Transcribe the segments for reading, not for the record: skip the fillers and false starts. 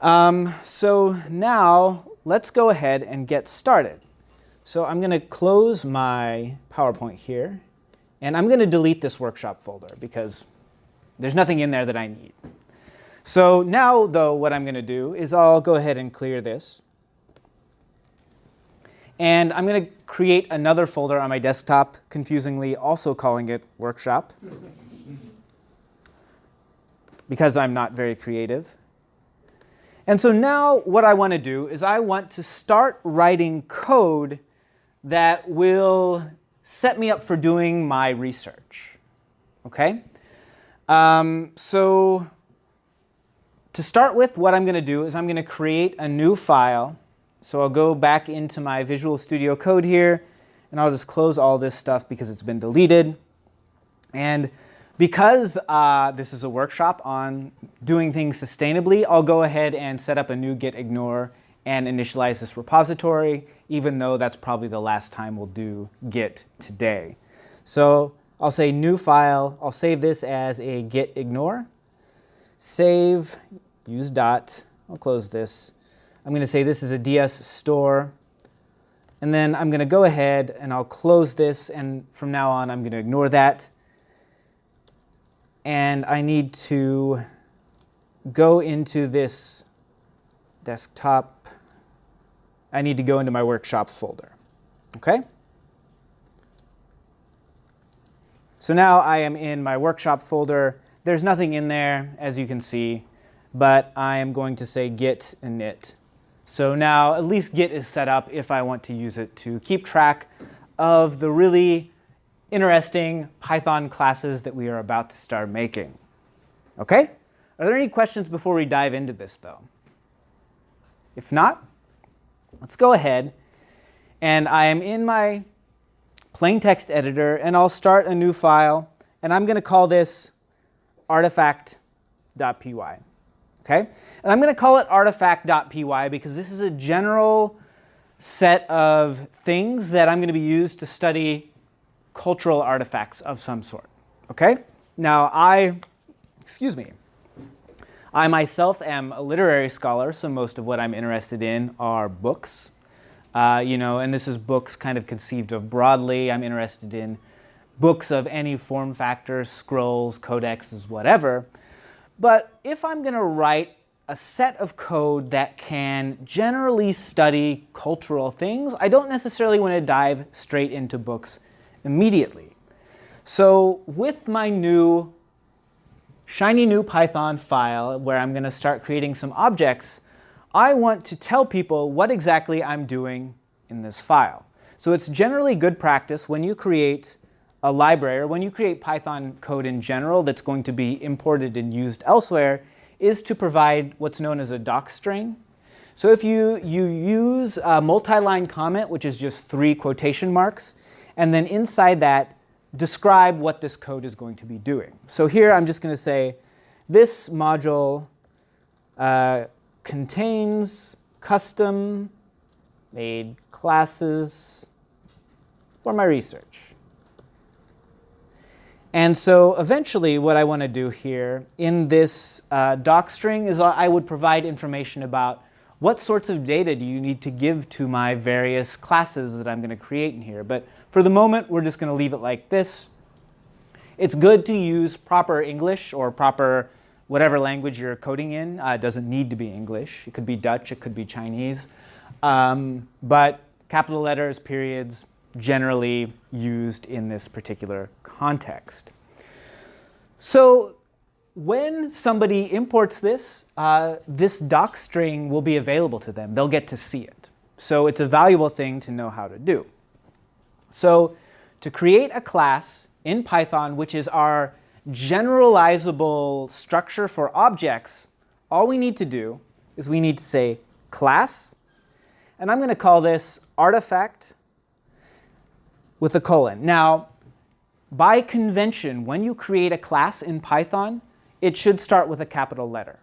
So now let's go ahead and get started. So I'm going to close my PowerPoint here, and I'm going to delete this workshop folder because there's nothing in there that I need. So now, though, what I'm going to do is I'll go ahead and clear this. And I'm going to create another folder on my desktop, confusingly also calling it workshop, because I'm not very creative. And so now what I want to do is I want to start writing code that will set me up for doing my research. OK? So to start with, what I'm going to do is I'm going to create a new file. So I'll go back into my Visual Studio Code here, and I'll just close all this stuff because it's been deleted. And because this is a workshop on doing things sustainably, I'll go ahead and set up a new git ignore and initialize this repository, even though that's probably the last time we'll do git today. So I'll say new file. I'll save this as a git ignore. Save, use dot. I'll close this. I'm going to say this is a DS store. And then I'm going to go ahead and I'll close this. And from now on, I'm going to ignore that. And I need to go into this desktop. I need to go into my workshop folder. OK? So now I am in my workshop folder. There's nothing in there, as you can see. But I am going to say git init. So now at least Git is set up if I want to use it to keep track of the really interesting Python classes that we are about to start making. OK? Are there any questions before we dive into this, though? If not, let's go ahead. And I am in my plain text editor, and I'll start a new file. And I'm going to call this artifact.py. OK? And I'm going to call it artifact.py because this is a general set of things that I'm going to be used to study cultural artifacts of some sort. OK? Now, I myself am a literary scholar, so most of what I'm interested in are books. And this is books kind of conceived of broadly. I'm interested in books of any form factor, scrolls, codexes, whatever. But if I'm going to write a set of code that can generally study cultural things, I don't necessarily want to dive straight into books immediately. So with my new shiny new Python file, where I'm going to start creating some objects, I want to tell people what exactly I'm doing in this file. So it's generally good practice when you create a library, or when you create Python code in general that's going to be imported and used elsewhere, is to provide what's known as a docstring. So if you use a multi-line comment, which is just 3 quotation marks, and then inside that, describe what this code is going to be doing. So here I'm just going to say, this module contains custom-made classes for my research. And so eventually what I want to do here in this docstring is I would provide information about what sorts of data do you need to give to my various classes that I'm going to create in here. But for the moment, we're just going to leave it like this. It's good to use proper English or proper whatever language you're coding in. It doesn't need to be English. It could be Dutch. It could be Chinese. But capital letters, periods, generally used in this particular context. So when somebody imports this, this docstring will be available to them. They'll get to see it. So it's a valuable thing to know how to do. So to create a class in Python, which is our generalizable structure for objects, all we need to do is we need to say class. And I'm going to call this artifact with a colon. Now, by convention, when you create a class in Python, it should start with a capital letter.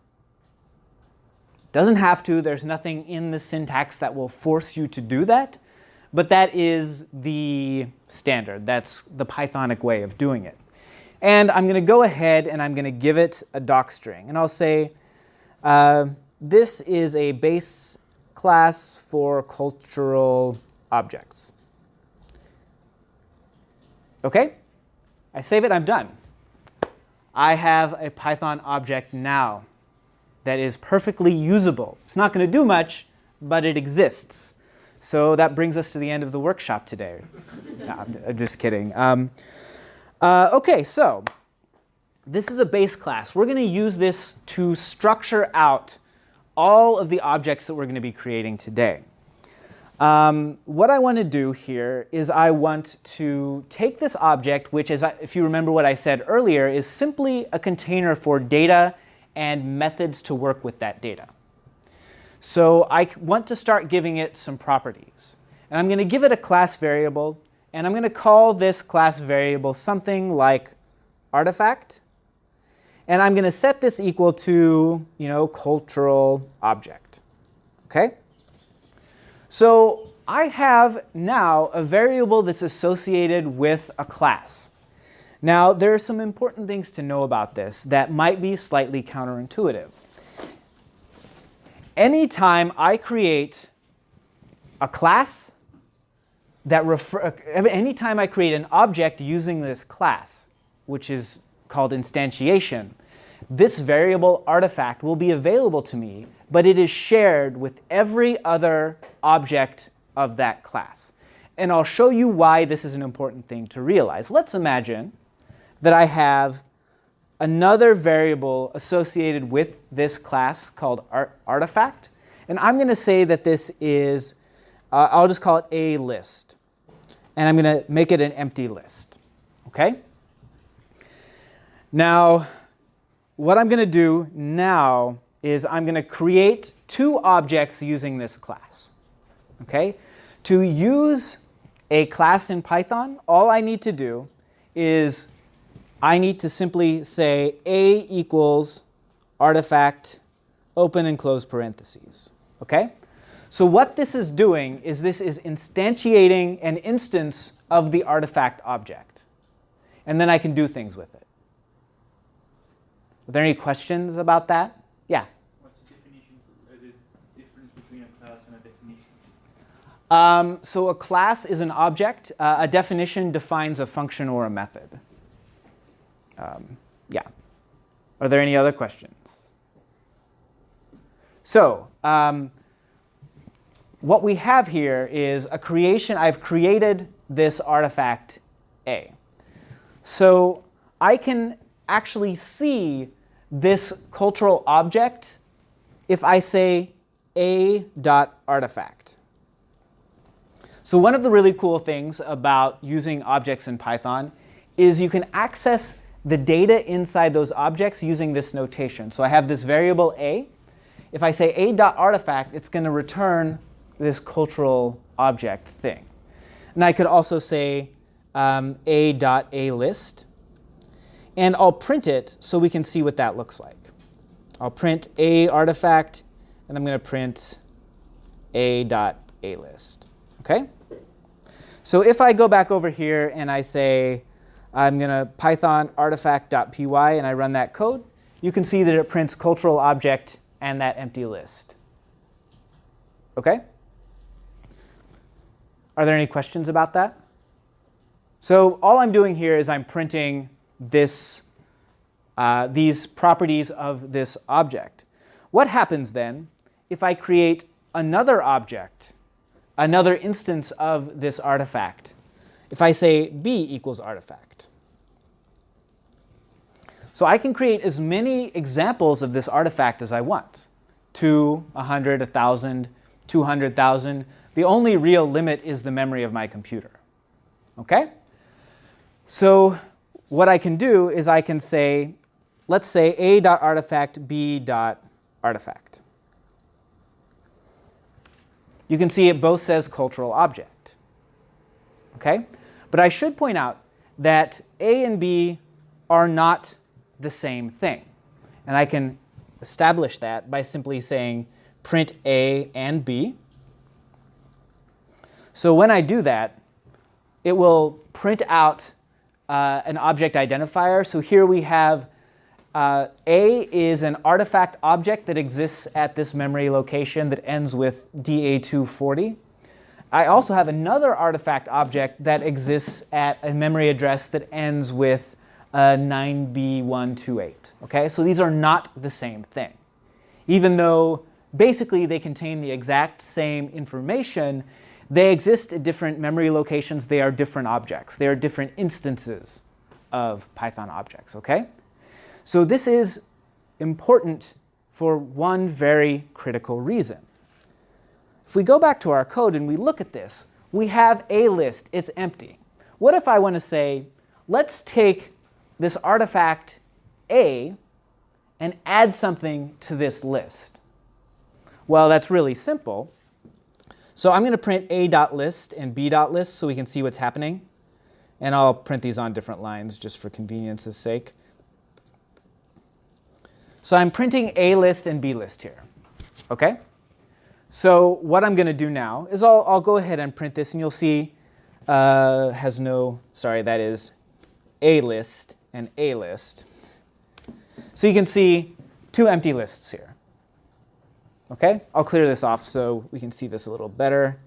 Doesn't have to. There's nothing in the syntax that will force you to do that. But that is the standard. That's the Pythonic way of doing it. And I'm going to go ahead and I'm going to give it a docstring. And I'll say, this is a base class for cultural objects. OK? I save it. I'm done. I have a Python object now that is perfectly usable. It's not going to do much, but it exists. So that brings us to the end of the workshop today. No, I'm just kidding. OK, so this is a base class. We're going to use this to structure out all of the objects that we're going to be creating today. What I want to do here is I want to take this object, which is, if you remember what I said earlier, is simply a container for data and methods to work with that data. So I want to start giving it some properties. And I'm going to give it a class variable. And I'm going to call this class variable something like artifact. And I'm going to set this equal to, cultural object. OK? So I have now a variable that's associated with a class. Now, there are some important things to know about this that might be slightly counterintuitive. Anytime I create a class, anytime I create an object using this class, which is called instantiation, this variable artifact will be available to me, but it is shared with every other object of that class. And I'll show you why this is an important thing to realize. Let's imagine that I have another variable associated with this class called artifact. And I'm going to say that this is, I'll just call it a list. And I'm going to make it an empty list. OK? Now, what I'm going to do now is I'm going to create two objects using this class. OK? To use a class in Python, all I need to do is I need to simply say a equals artifact, open and close parentheses. OK? So what this is doing is this is instantiating an instance of the artifact object. And then I can do things with it. Are there any questions about that? Yeah? What's the difference between a class and a definition? So a class is an object. A definition defines a function or a method. Yeah. Are there any other questions? So what we have here is a creation. I've created this artifact A. So I can actually see this cultural object if I say a.artifact. So one of the really cool things about using objects in Python is you can access the data inside those objects using this notation. So I have this variable a. If I say a.artifact, it's going to return this cultural object thing. And I could also say a.alist. And I'll print it so we can see what that looks like. I'll print a.artifact, and I'm going to print a.alist. OK? So if I go back over here and I say I'm going to Python artifact.py and I run that code, you can see that it prints cultural object and that empty list. OK? Are there any questions about that? So all I'm doing here is I'm printing these properties of this object. What happens then if I create another object, another instance of this artifact? If I say b equals artifact. So I can create as many examples of this artifact as I want. 2, 100, 1,000, 200,000. The only real limit is the memory of my computer. OK? So what I can do is I can say, let's say a.artifact, b.artifact. You can see it both says cultural object. OK? But I should point out that a and b are not the same thing. And I can establish that by simply saying print a and b. So when I do that, it will print out an object identifier. So here we have A is an artifact object that exists at this memory location that ends with DA240. I also have another artifact object that exists at a memory address that ends with 9B128. Okay, so these are not the same thing. Even though basically they contain the exact same information, they exist at different memory locations. They are different objects. They are different instances of Python objects. Okay, so this is important for one very critical reason. If we go back to our code and we look at this, we have a list. It's empty. What if I want to say, let's take this artifact A and add something to this list? Well, that's really simple. So I'm going to print a.list and b.list so we can see what's happening. And I'll print these on different lines just for convenience's sake. So I'm printing a list and b list here. Okay? So what I'm going to do now is I'll go ahead and print this, and you'll see has no, sorry, that is a list and a list. So you can see two empty lists here. Okay? I'll clear this off so we can see this a little better.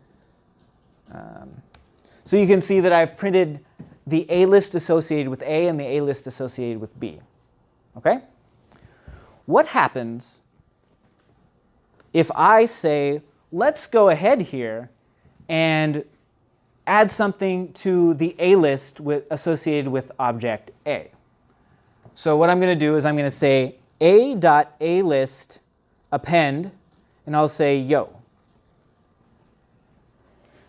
So you can see that I've printed the A list associated with A and the A list associated with B. Okay? What happens if I say, let's go ahead here and add something to the A list associated with object A? So what I'm going to do is I'm going to say a.alist append, and I'll say yo.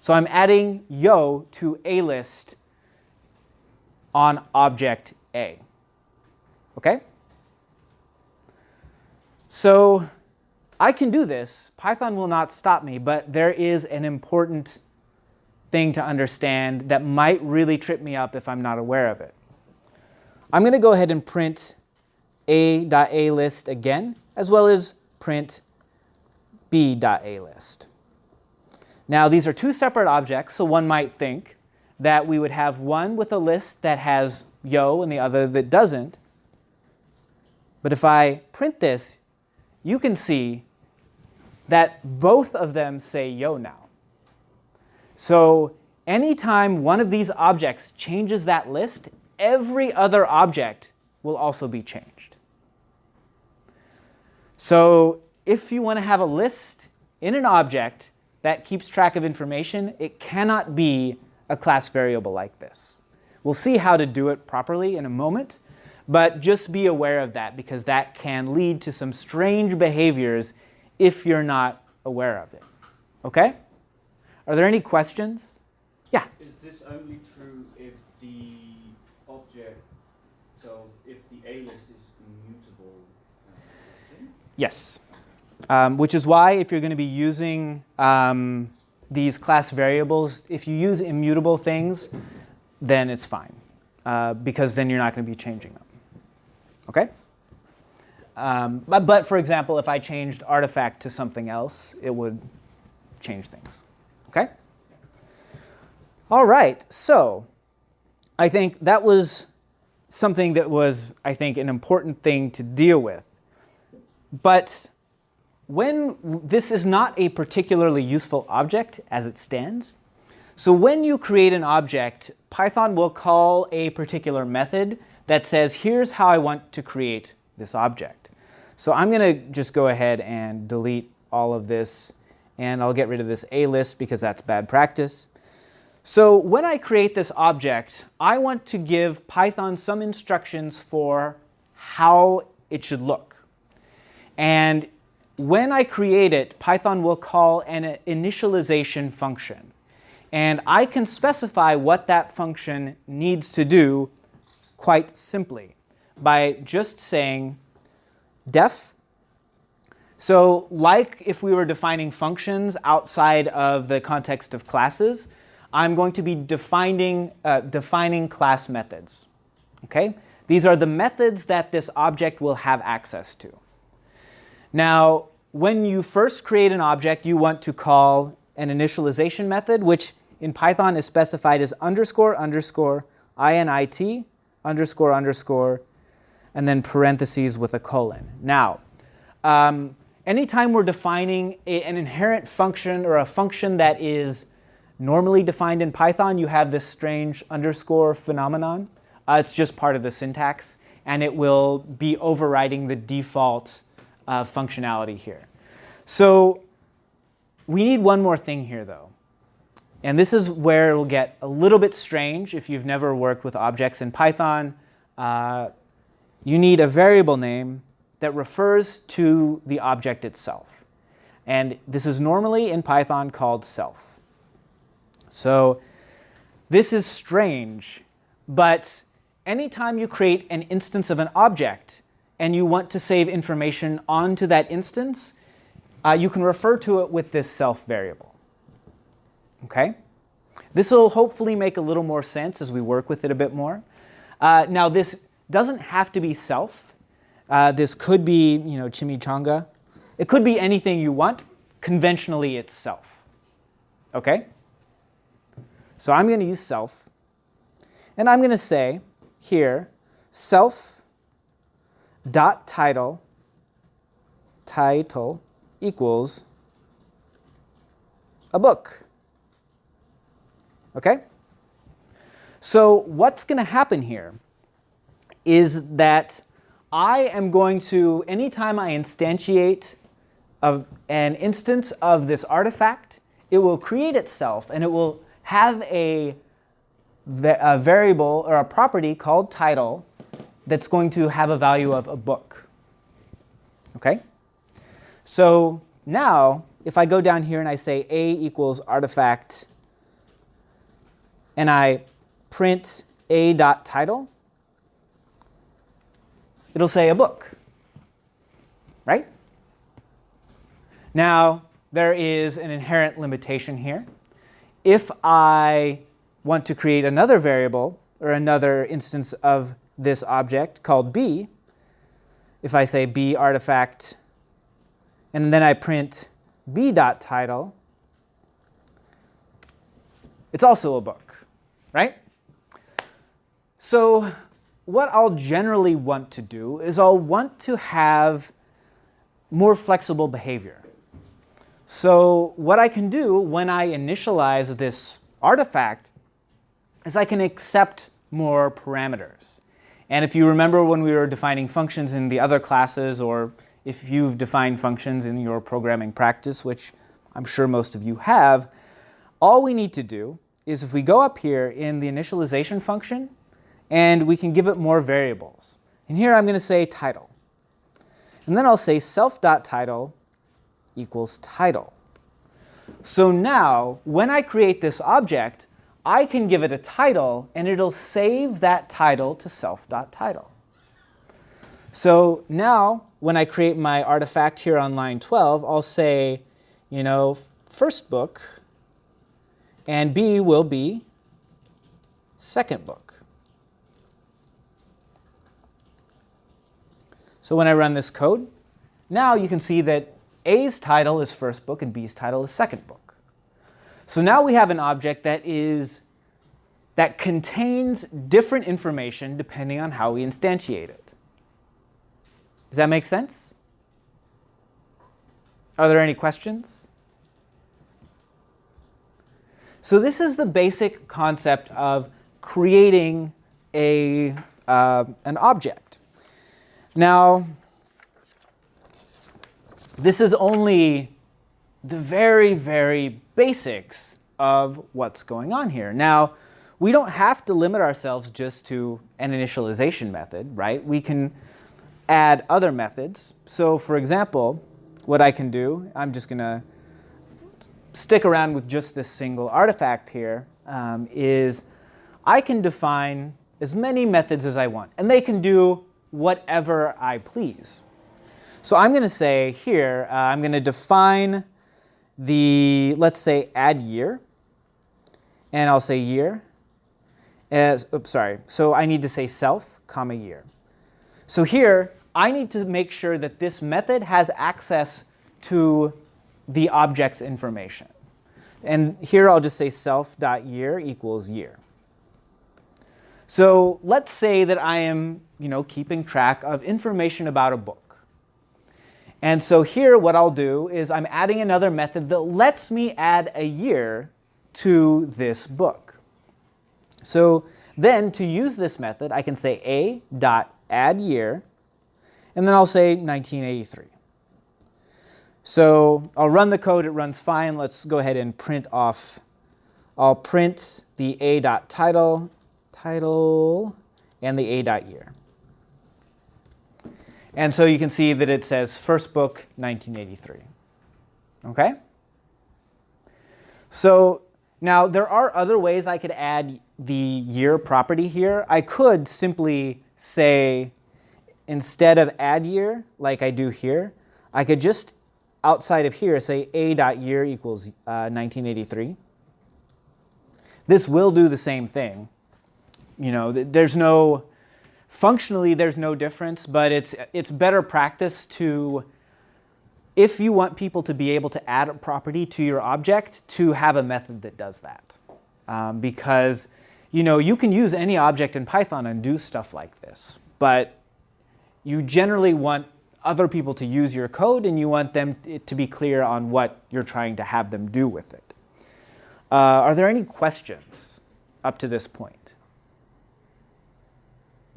So I'm adding yo to A list on object A. Okay? So I can do this. Python will not stop me, but there is an important thing to understand that might really trip me up if I'm not aware of it. I'm going to go ahead and print a.alist again, as well as print b.alist. Now, these are two separate objects, so one might think that we would have one with a list that has yo and the other that doesn't. But if I print this, you can see that both of them say yo now. So anytime one of these objects changes that list, every other object will also be changed. So if you want to have a list in an object that keeps track of information, it cannot be a class variable like this. We'll see how to do it properly in a moment. But just be aware of that, because that can lead to some strange behaviors if you're not aware of it. Okay? Are there any questions? Yeah? Is this only true if the object, so if the A list is immutable? Yes. Which is why if you're going to be using these class variables, if you use immutable things, then it's fine. Because then you're not going to be changing them. Okay? But for example, if I changed artifact to something else, it would change things. Okay? All right. So I think that was something that was, I think, an important thing to deal with. But when this is not a particularly useful object as it stands, so when you create an object, Python will call a particular method that says, here's how I want to create this object. So I'm going to just go ahead and delete all of this, and I'll get rid of this A list because that's bad practice. So when I create this object, I want to give Python some instructions for how it should look. And when I create it, Python will call an initialization function. And I can specify what that function needs to do quite simply by just saying def. So like if we were defining functions outside of the context of classes, I'm going to be defining class methods. Okay? These are the methods that this object will have access to. Now, when you first create an object, you want to call an initialization method, which in Python is specified as __init__, and then parentheses with a colon. Now, anytime we're defining an inherent function or a function that is normally defined in Python, you have this strange underscore phenomenon. It's just part of the syntax, and it will be overriding the default functionality here. So we need one more thing here, though. And this is where it'll get a little bit strange if you've never worked with objects in Python. You need a variable name that refers to the object itself. And this is normally in Python called self. So this is strange, but anytime you create an instance of an object and you want to save information onto that instance, you can refer to it with this self variable. Okay? This will hopefully make a little more sense as we work with it a bit more. Now, this doesn't have to be self. This could be, chimichanga. It could be anything you want. Conventionally, it's self. Okay? So I'm going to use self. And I'm going to say here, self.title equals a book. Okay? So what's going to happen here is that I am going to, anytime I instantiate an instance of this artifact, it will create itself, and it will have a variable or a property called title that's going to have a value of a book. Okay? So now, if I go down here and I say A equals artifact, and I print a.title, it'll say a book, right? Now, there is an inherent limitation here. If I want to create another variable or another instance of this object called B, if I say B artifact, and then I print B.title, it's also a book, right? So what I'll generally want to do is I'll want to have more flexible behavior. So what I can do when I initialize this artifact is I can accept more parameters. And if you remember when we were defining functions in the other classes, or if you've defined functions in your programming practice, which I'm sure most of you have, all we need to do is if we go up here in the initialization function, and we can give it more variables. And here I'm going to say title. And then I'll say self.title equals title. So now, when I create this object, I can give it a title, and it'll save that title to self.title. So now, when I create my artifact here on line 12, I'll say, first book, and B will be second book. So when I run this code, now you can see that A's title is first book and B's title is second book. So now we have an object that contains different information depending on how we instantiate it. Does that make sense? Are there any questions? So this is the basic concept of creating an object. Now, this is only the very, very basics of what's going on here. Now, we don't have to limit ourselves just to an initialization method, right? We can add other methods. So, for example, what I can do, I'm just going to stick around with just this single artifact here, is I can define as many methods as I want, and they can do whatever I please. So I'm going to say here, I'm going to define let's say, add year, and I'll say year. So I need to say self, comma, year. So here, I need to make sure that this method has access to the object's information. And here I'll just say self.year equals year. So let's say that I am, keeping track of information about a book. And so here what I'll do is I'm adding another method that lets me add a year to this book. So then to use this method, I can say a.addYear, and then I'll say 1983. So I'll run the code, it runs fine. Let's go ahead and print off. I'll print the a.title, and the a.year. And so you can see that it says first book 1983. Okay? So now there are other ways I could add the year property here. I could simply say, instead of addYear, like I do here, I could just, outside of here, say a.year equals 1983. This will do the same thing. Functionally there's no difference, but it's better practice to, if you want people to be able to add a property to your object, to have a method that does that. Because you can use any object in Python and do stuff like this, but you generally want other people to use your code, and you want them to be clear on what you're trying to have them do with it. Are there any questions up to this point?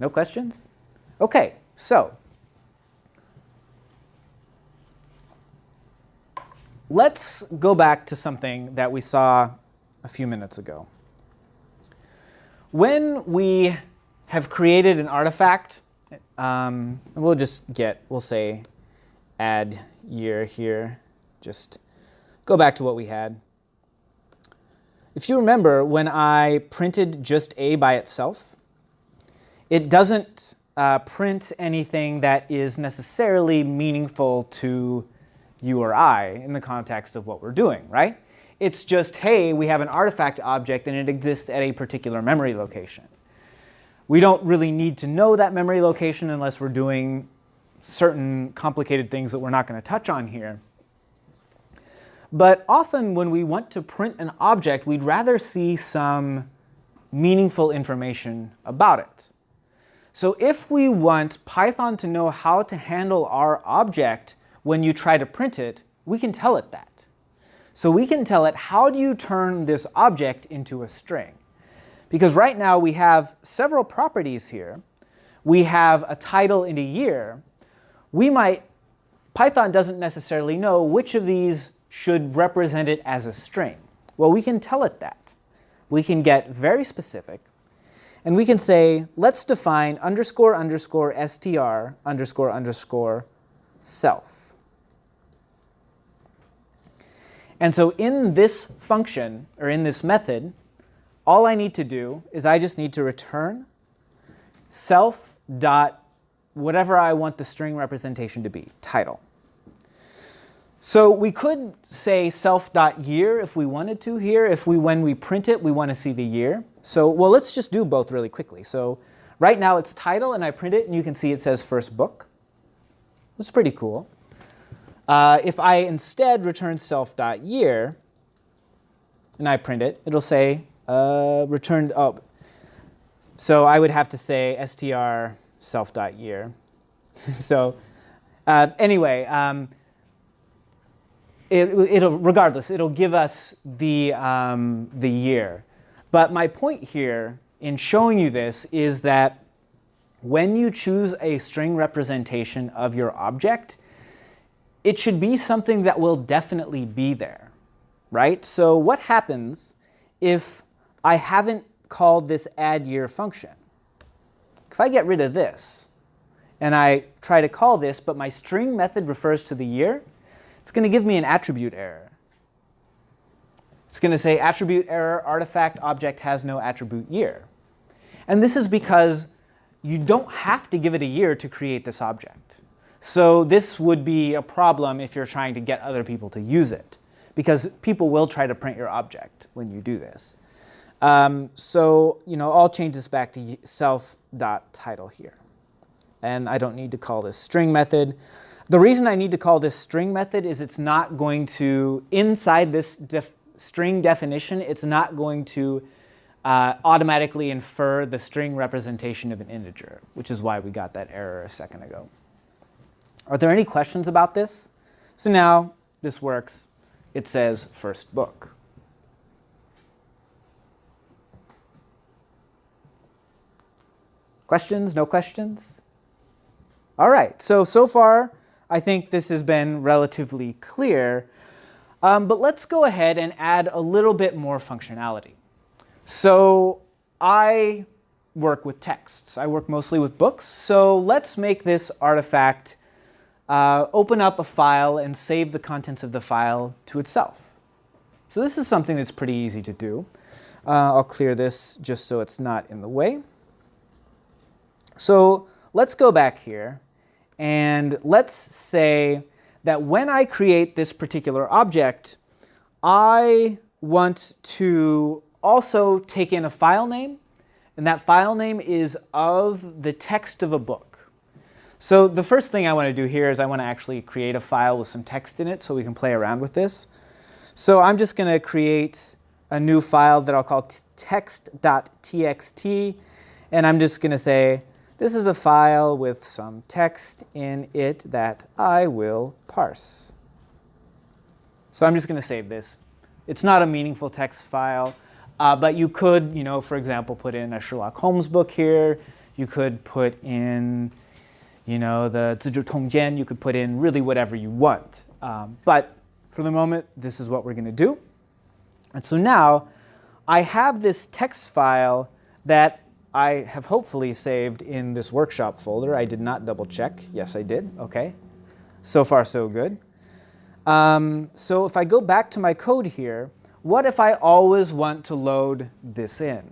No questions? Okay, so let's go back to something that we saw a few minutes ago. When we have created an artifact, we'll say add year here, just go back to what we had. If you remember, when I printed just a by itself, it doesn't print anything that is necessarily meaningful to you or I in the context of what we're doing, right? It's just, hey, we have an artifact object and it exists at a particular memory location. We don't really need to know that memory location unless we're doing certain complicated things that we're not going to touch on here. But often when we want to print an object, we'd rather see some meaningful information about it. So if we want Python to know how to handle our object when you try to print it, we can tell it that. So we can tell it, how do you turn this object into a string? Because right now we have several properties here. We have a title and a year. Python doesn't necessarily know which of these should represent it as a string. Well, we can tell it that. We can get very specific, and we can say, let's define __str __ self. And so in this function, or in this method, all I need to do is I just need to return self dot whatever I want the string representation to be, title. So we could say self.year if we wanted to here. When we print it, we want to see the year. So, well, let's just do both really quickly. So right now it's title, and I print it, and you can see it says first book. That's pretty cool. If I instead return self.year, and I print it, it'll say returned. Oh, so I would have to say str self.year. So anyway. Regardless, it'll give us the year. But my point here in showing you this is that when you choose a string representation of your object, it should be something that will definitely be there, right? So what happens if I haven't called this addYear function? If I get rid of this and I try to call this, but my string method refers to the year, it's going to give me an attribute error. It's going to say attribute error, artifact object has no attribute year. And this is because you don't have to give it a year to create this object. So this would be a problem if you're trying to get other people to use it, because people will try to print your object when you do this. So I'll change this back to self.title here. And I don't need to call this string method. The reason I need to call this string method is it's not going to, inside this string definition, it's not going to automatically infer the string representation of an integer, which is why we got that error a second ago. Are there any questions about this? So now this works. It says first book. Questions? No questions? All right. So far, I think this has been relatively clear. But let's go ahead and add a little bit more functionality. So I work with texts. I work mostly with books. So let's make this artifact open up a file and save the contents of the file to itself. So this is something that's pretty easy to do. I'll clear this just so it's not in the way. So let's go back here, and let's say that when I create this particular object, I want to also take in a file name, and that file name is of the text of a book. So the first thing I want to do here is I want to actually create a file with some text in it so we can play around with this. So I'm just going to create a new file that I'll call text.txt, and I'm just going to say, this is a file with some text in it that I will parse. So I'm just going to save this. It's not a meaningful text file, but you could, for example, put in a Sherlock Holmes book here. You could put in, the 资治通鉴. You could put in really whatever you want. But for the moment, this is what we're going to do. And so now I have this text file that I have hopefully saved in this workshop folder. I did not double check. Yes, I did. OK. So far, so good. So if I go back to my code here, what if I always want to load this in?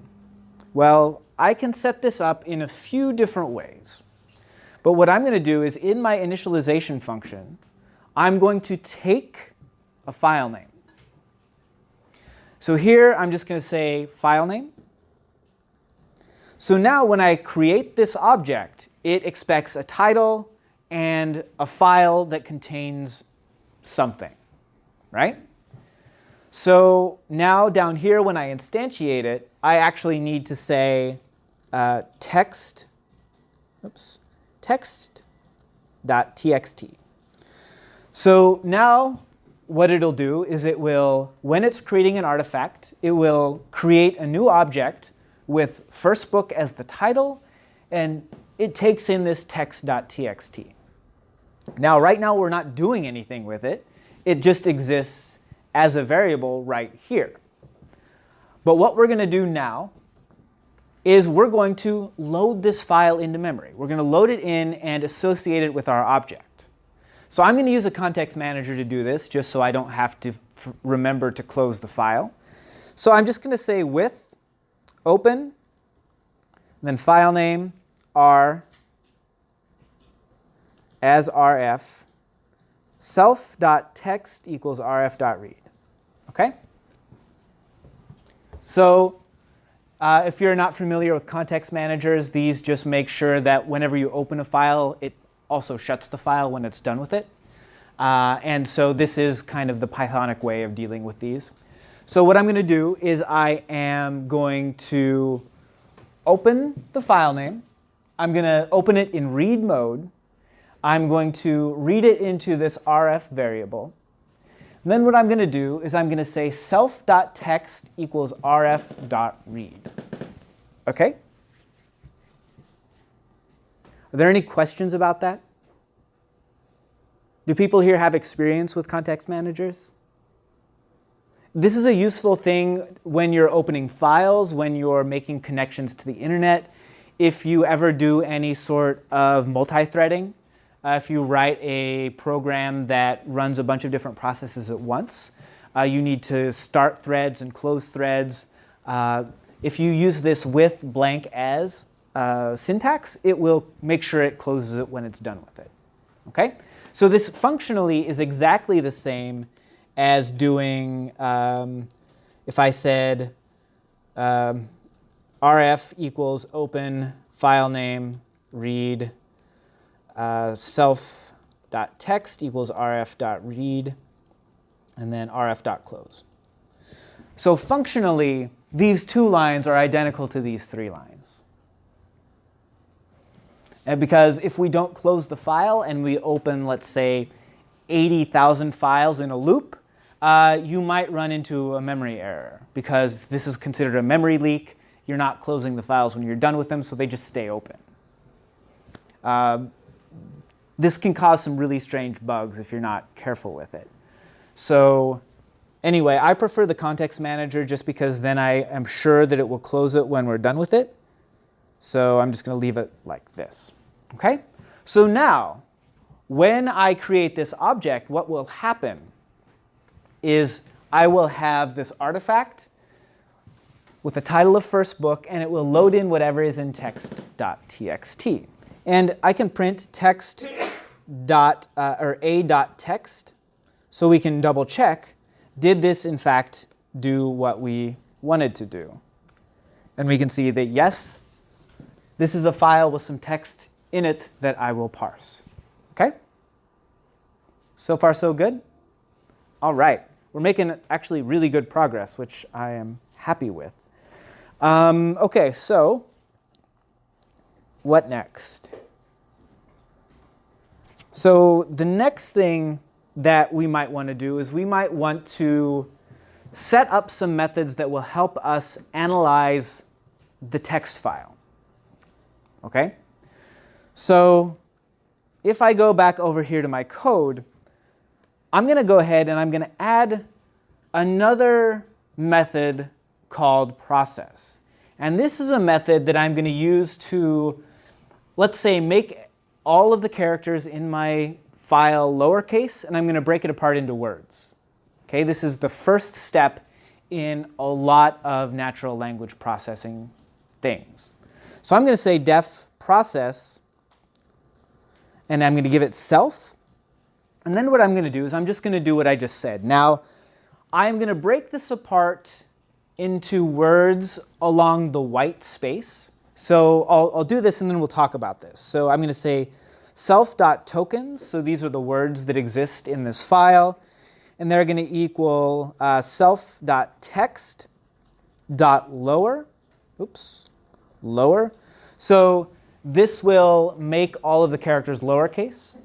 Well, I can set this up in a few different ways. But what I'm going to do is in my initialization function, I'm going to take a file name. So here, I'm just going to say file name. So now when I create this object, it expects a title and a file that contains something, right? So now down here, when I instantiate it, I actually need to say text.txt. So now what it'll do is it will, when it's creating an artifact, it will create a new object with first book as the title, and it takes in this text.txt. Now, right now, we're not doing anything with it. It just exists as a variable right here. But what we're going to do now is we're going to load this file into memory. We're going to load it in and associate it with our object. So I'm going to use a context manager to do this, just so I don't have to remember to close the file. So I'm just going to say with open, then file name r as rf, self.text equals rf.read. OK? So if you're not familiar with context managers, these just make sure that whenever you open a file, it also shuts the file when it's done with it. And so this is kind of the Pythonic way of dealing with these. So what I'm going to do is I am going to open the file name. I'm going to open it in read mode. I'm going to read it into this rf variable. And then what I'm going to do is I'm going to say self.text equals rf.read. OK? Are there any questions about that? Do people here have experience with context managers? This is a useful thing when you're opening files, when you're making connections to the internet. If you ever do any sort of multi-threading, if you write a program that runs a bunch of different processes at once, you need to start threads and close threads. If you use this with blank as syntax, it will make sure it closes it when it's done with it. Okay? So this functionally is exactly the same as doing, if I said rf equals open file name read self.text equals rf.read, and then rf.close. So functionally, these 2 lines are identical to these 3 lines. And because if we don't close the file and we open, let's say, 80,000 files in a loop, you might run into a memory error because this is considered a memory leak. You're not closing the files when you're done with them, so they just stay open. This can cause some really strange bugs if you're not careful with it. So anyway, I prefer the context manager just because then I am sure that it will close it when we're done with it. So I'm just going to leave it like this. Okay? So now, when I create this object, what will happen is I will have this artifact with the title of first book, and it will load in whatever is in text.txt. And I can print text or a.text, so we can double check, did this in fact do what we wanted to do? And we can see that yes, this is a file with some text in it that I will parse. Okay? So far so good? All right. We're making actually really good progress, which I am happy with. Okay, so what next? So the next thing that we might want to do is we might want to set up some methods that will help us analyze the text file. Okay? So if I go back over here to my code, I'm going to go ahead and I'm going to add another method called process. And this is a method that I'm going to use to, let's say, make all of the characters in my file lowercase, and I'm going to break it apart into words. Okay, this is the first step in a lot of natural language processing things. So I'm going to say def process, and I'm going to give it self. And then what I'm going to do is I'm just going to do what I just said. Now, I'm going to break this apart into words along the white space. So I'll do this and then we'll talk about this. So I'm going to say self.tokens. So these are the words that exist in this file. And they're going to equal self.text.lower. Oops, lower. So this will make all of the characters lowercase.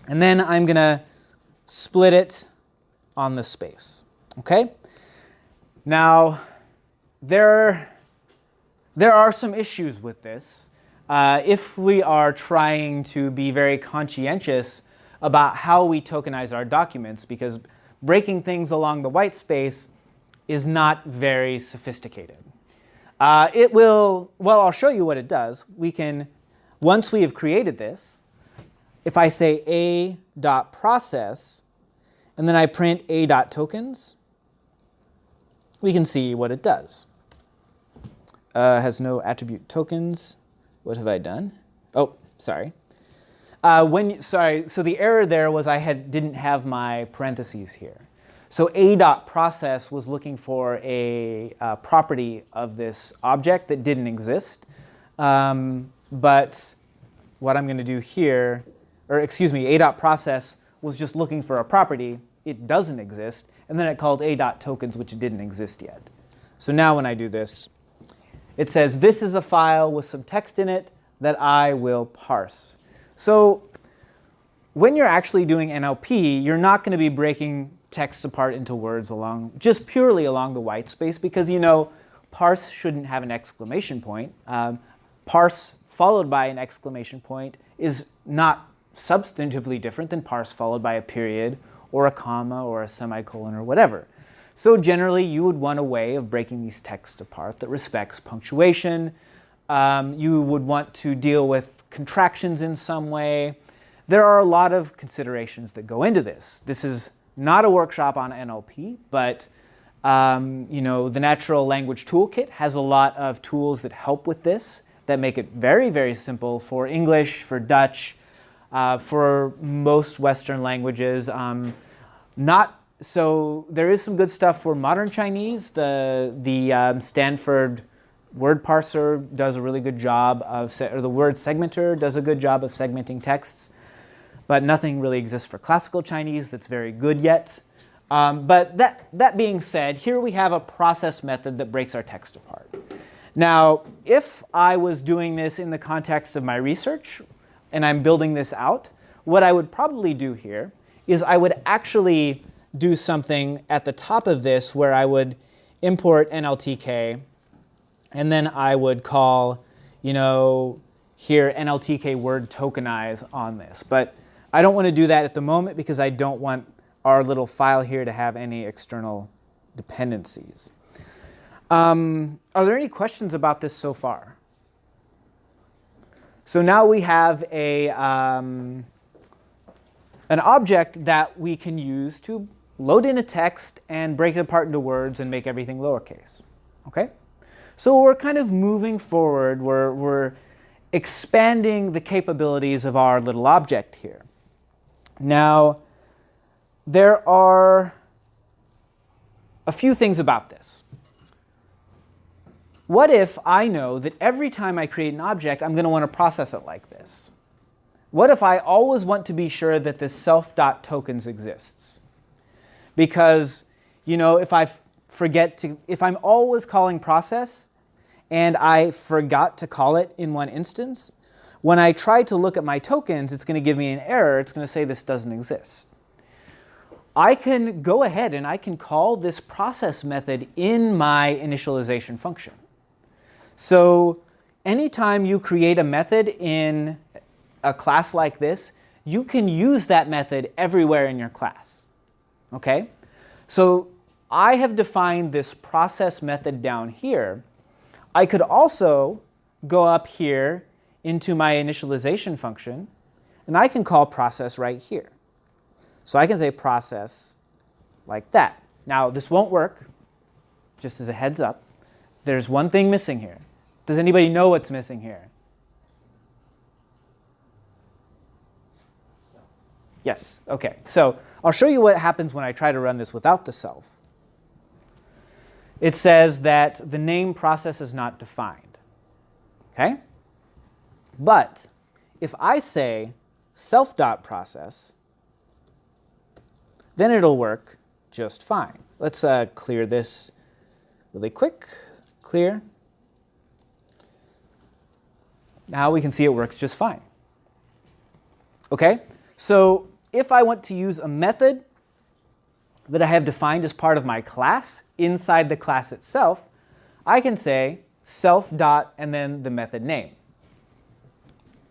And then I'm going to split it on the space. Okay? Now, there are some issues with this. If we are trying to be very conscientious about how we tokenize our documents, because breaking things along the white space is not very sophisticated. Well, I'll show you what it does. We can, once we have created this, if I say a.process, and then I print a.tokens, we can see what it does. Has no attribute tokens. What have I done? Oh, sorry. So the error there was I didn't have my parentheses here. So a.process was looking for a property of this object that didn't exist. But what I'm going to do here, or excuse me, a.process was just looking for a property. It doesn't exist. And then it called a.tokens, which didn't exist yet. So now when I do this, it says this is a file with some text in it that I will parse. So when you're actually doing NLP, you're not going to be breaking text apart into words just purely along the white space, because you know parse shouldn't have an exclamation point. Parse followed by an exclamation point is not substantively different than parse followed by a period or a comma or a semicolon or whatever. So generally, you would want a way of breaking these texts apart that respects punctuation. You would want to deal with contractions in some way. There are a lot of considerations that go into this. This is not a workshop on NLP, but the Natural Language Toolkit has a lot of tools that help with this, that make it very, very simple for English, for Dutch, for most Western languages. So there is some good stuff for modern Chinese. The Stanford word parser does a really good job or the word segmenter does a good job of segmenting texts, but nothing really exists for classical Chinese that's very good yet. But that being said, here we have a process method that breaks our text apart. Now, if I was doing this in the context of my research, and I'm building this out, what I would probably do here is I would actually do something at the top of this where I would import NLTK, and then I would call, here NLTK word tokenize on this. But I don't want to do that at the moment because I don't want our little file here to have any external dependencies. Are there any questions about this so far? So now we have an object that we can use to load in a text and break it apart into words and make everything lowercase. Okay? So we're kind of moving forward. We're expanding the capabilities of our little object here. Now, there are a few things about this. What if I know that every time I create an object, I'm going to want to process it like this? What if I always want to be sure that this self.tokens exists? Because, if I'm always calling process and I forgot to call it in one instance, when I try to look at my tokens, it's going to give me an error. It's going to say this doesn't exist. I can go ahead and I can call this process method in my initialization function. So anytime you create a method in a class like this, you can use that method everywhere in your class. Okay? So I have defined this process method down here. I could also go up here into my initialization function, and I can call process right here. So I can say process like that. Now, this won't work, just as a heads up. There's one thing missing here. Does anybody know what's missing here? Yes, OK. So I'll show you what happens when I try to run this without the self. It says that the name process is not defined. OK? But if I say self.process, then it'll work just fine. Let's clear this really quick. Clear. Now we can see it works just fine. OK? So if I want to use a method that I have defined as part of my class inside the class itself, I can say self dot and then the method name.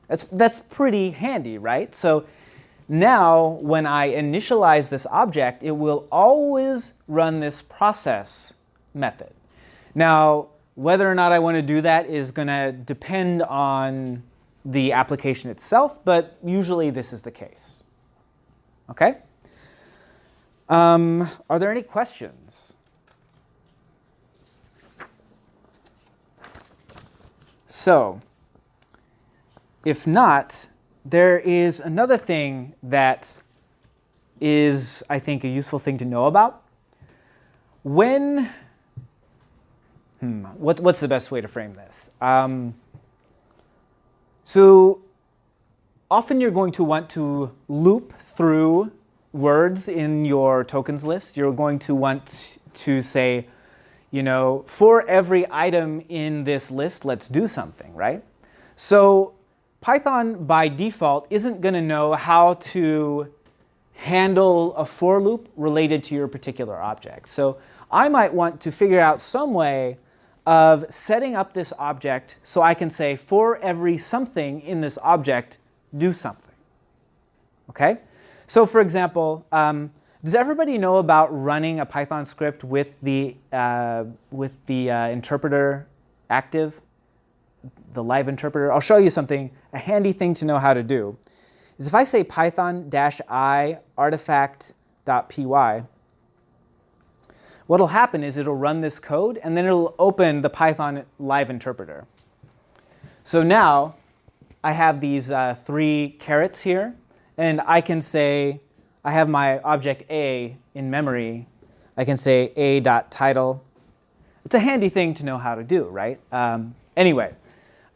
That's pretty handy, right? So now when I initialize this object, it will always run this process method. Now, whether or not I want to do that is going to depend on the application itself, but usually this is the case. OK? Are there any questions? So, if not, there is another thing that is, I think, a useful thing to know about. When, what's the best way to frame this? So often you're going to want to loop through words in your tokens list. You're going to want to say, for every item in this list, let's do something, right? So Python, by default, isn't going to know how to handle a for loop related to your particular object. So I might want to figure out some way of setting up this object so I can say, for every something in this object, do something. OK? So for example, does everybody know about running a Python script with the interpreter active, the live interpreter? I'll show you something, a handy thing to know how to do. Is if I say python-i artifact.py, what will happen is it'll run this code, and then it'll open the Python live interpreter. So now I have these 3 carets here, and I can say, I have my object A in memory. I can say a.title. It's a handy thing to know how to do, right? Anyway,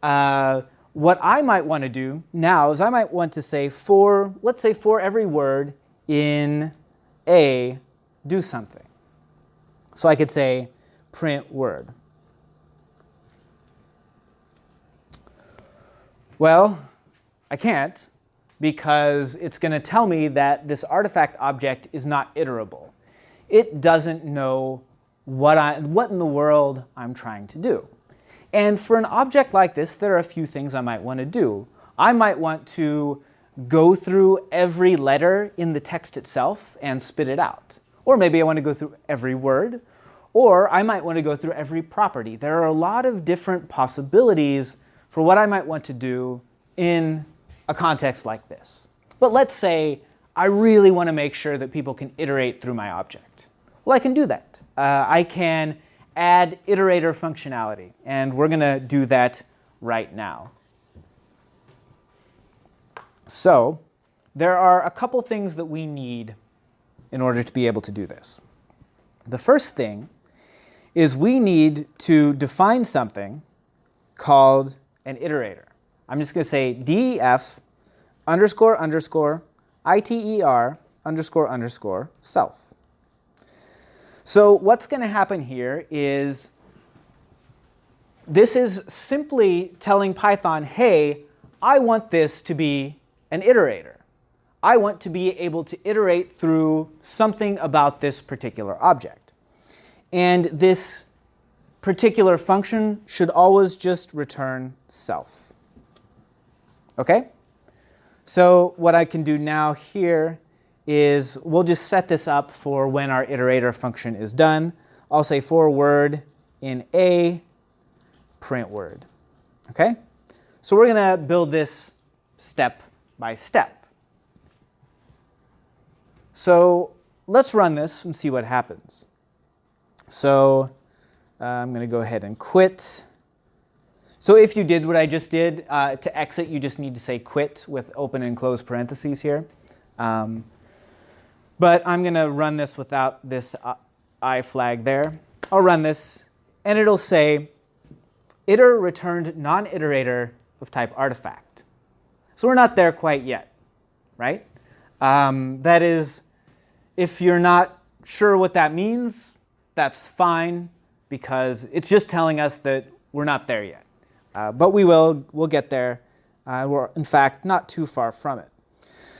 what I might want to do now is I might want to say let's say for every word in A, do something. So I could say print word. Well, I can't, because it's going to tell me that this artifact object is not iterable. It doesn't know what in the world I'm trying to do. And for an object like this, there are a few things I might want to do. I might want to go through every letter in the text itself and spit it out. Or maybe I want to go through every word. Or I might want to go through every property. There are a lot of different possibilities for what I might want to do in a context like this. But let's say I really want to make sure that people can iterate through my object. Well, I can do that. I can add iterator functionality, and we're going to do that right now. So there are a couple things that we need in order to be able to do this. The first thing is we need to define something called an iterator. I'm just going to say def underscore underscore iter underscore underscore self. So what's going to happen here is this is simply telling Python, hey, I want this to be an iterator. I want to be able to iterate through something about this particular object. And this particular function should always just return self. OK? So what I can do now here is we'll just set this up for when our iterator function is done. I'll say for word in a print word. OK? So we're going to build this step by step. So let's run this and see what happens. So I'm going to go ahead and quit. So if you did what I just did, to exit, you just need to say quit with open and close parentheses here. But I'm going to run this without this I flag there. I'll run this, and it'll say iter returned non-iterator of type artifact. So we're not there quite yet, right? That is, if you're not sure what that means, that's fine, because it's just telling us that we're not there yet. But we'll get there. We're, in fact, not too far from it.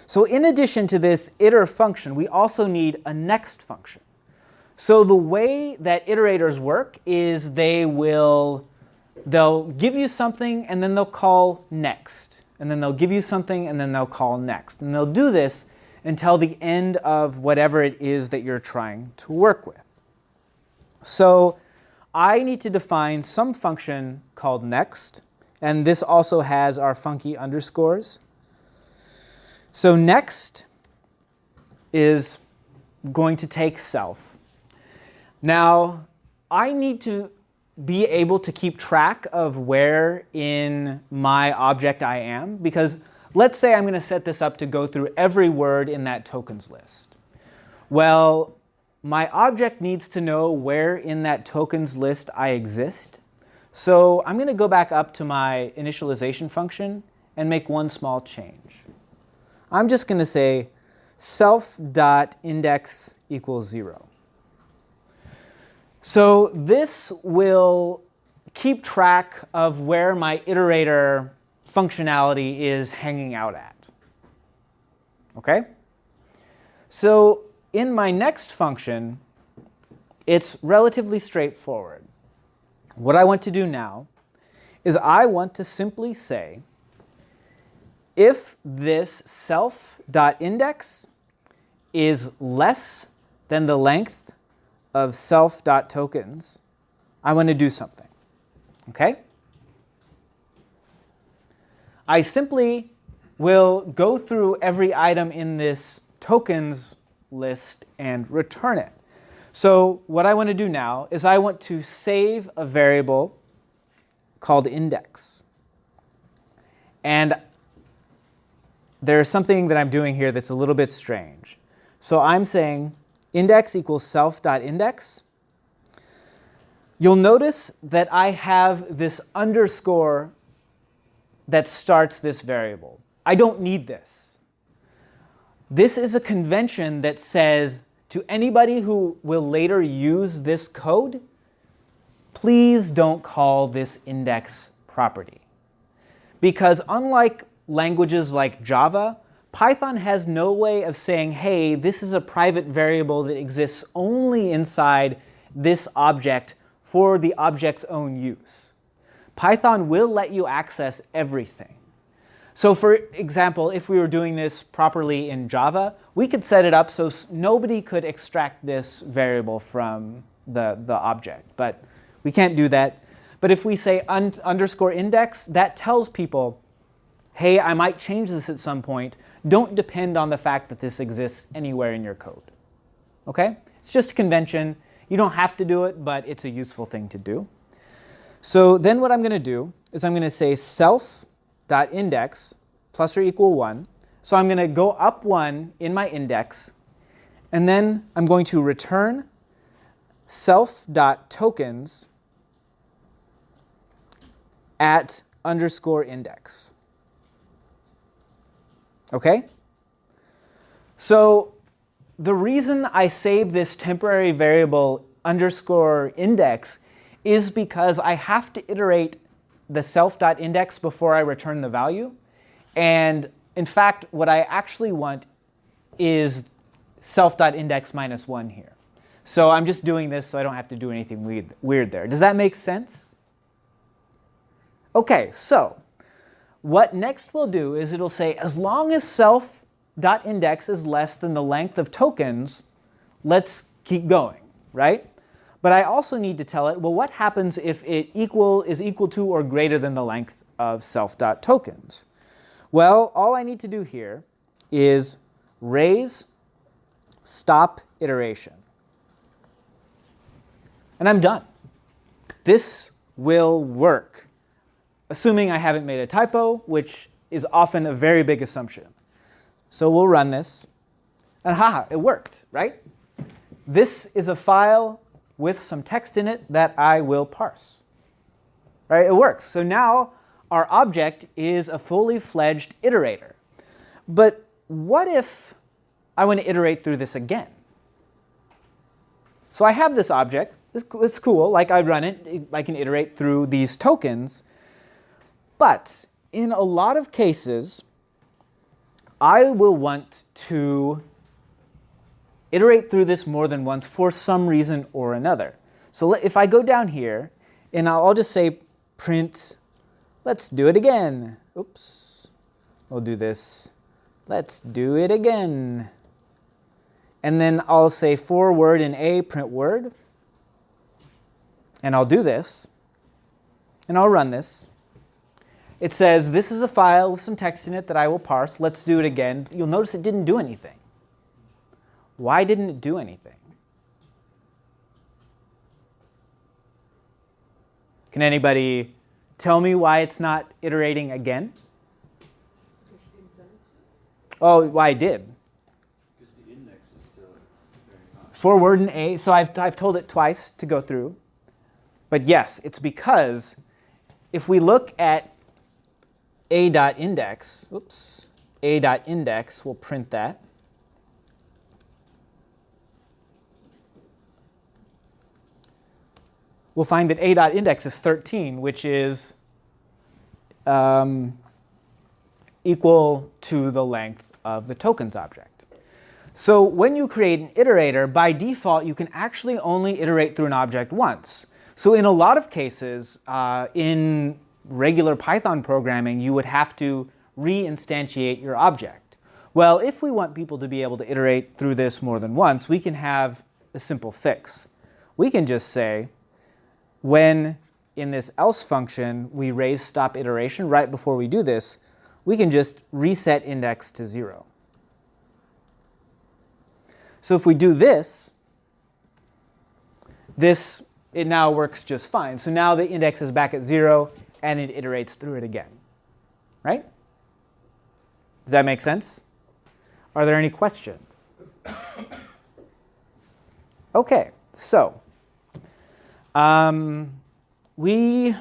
So in addition to this iter function, we also need a next function. So the way that iterators work is they'll give you something, and then they'll call next. And then they'll give you something, and then they'll call next. And they'll do this until the end of whatever it is that you're trying to work with. So I need to define some function called next, and this also has our funky underscores. So next is going to take self. Now, I need to be able to keep track of where in my object I am, because let's say I'm going to set this up to go through every word in that tokens list. Well, my object needs to know where in that tokens list I exist. So I'm going to go back up to my initialization function and make one small change. I'm just going to say self.index equals 0. So this will keep track of where my iterator functionality is hanging out at. OK? So in my next function, it's relatively straightforward. What I want to do now is I want to simply say, if this self.index is less than the length of self.tokens, I want to do something. OK? I simply will go through every item in this tokens list and return it. So what I want to do now is I want to save a variable called index. And there's something that I'm doing here that's a little bit strange. So I'm saying index equals self.index. You'll notice that I have this underscore that starts this variable. I don't need this. This is a convention that says to anybody who will later use this code, please don't call this index property. Because unlike languages like Java, Python has no way of saying, hey, this is a private variable that exists only inside this object for the object's own use. Python will let you access everything. So for example, if we were doing this properly in Java, we could set it up so nobody could extract this variable from the object. But we can't do that. But if we say underscore index, that tells people, hey, I might change this at some point. Don't depend on the fact that this exists anywhere in your code. Okay? It's just a convention. You don't have to do it, but it's a useful thing to do. So then what I'm going to do is I'm going to say self.index plus or equal 1. So I'm going to go up 1 in my index, and then I'm going to return self.tokens at underscore index. Okay? So the reason I save this temporary variable underscore index is because I have to iterate the self.index before I return the value. And in fact, what I actually want is self.index minus 1 here. So I'm just doing this so I don't have to do anything weird there. Does that make sense? OK, so what next we'll do is it'll say, as long as self.index is less than the length of tokens, let's keep going, right? But I also need to tell it, well, what happens if it is equal to or greater than the length of self.tokens? Well, all I need to do here is raise stop iteration. And I'm done. This will work, assuming I haven't made a typo, which is often a very big assumption. So we'll run this. And haha, it worked, right? This is a file with some text in it that I will parse. Right? It works. So now our object is a fully fledged iterator. But what if I want to iterate through this again? So I have this object. It's cool. Like I run it. I can iterate through these tokens. But in a lot of cases, I will want to iterate through this more than once for some reason or another. So if I go down here, and I'll just say print, let's do it again. Oops. We'll do this. Let's do it again. And then I'll say for word in A, print word. And I'll do this. And I'll run this. It says, this is a file with some text in it that I will parse. Let's do it again. You'll notice it didn't do anything. Why didn't it do anything? Can anybody tell me why it's not iterating again? Oh, why I did. Because the index is still very high. For word in A, so I've told it twice to go through. But yes, it's because if we look at a.index, oops, a.index, we'll print that. We'll find that a.index is 13, which is equal to the length of the tokens object. So when you create an iterator, by default, you can actually only iterate through an object once. So in a lot of cases, in regular Python programming, you would have to re-instantiate your object. Well, if we want people to be able to iterate through this more than once, we can have a simple fix. We can just say, when in this else function we raise stop iteration right before we do this, we can just reset index to 0. So if we do this, it now works just fine. So now the index is back at 0, and it iterates through it again. Right? Does that make sense? Are there any questions? OK, so we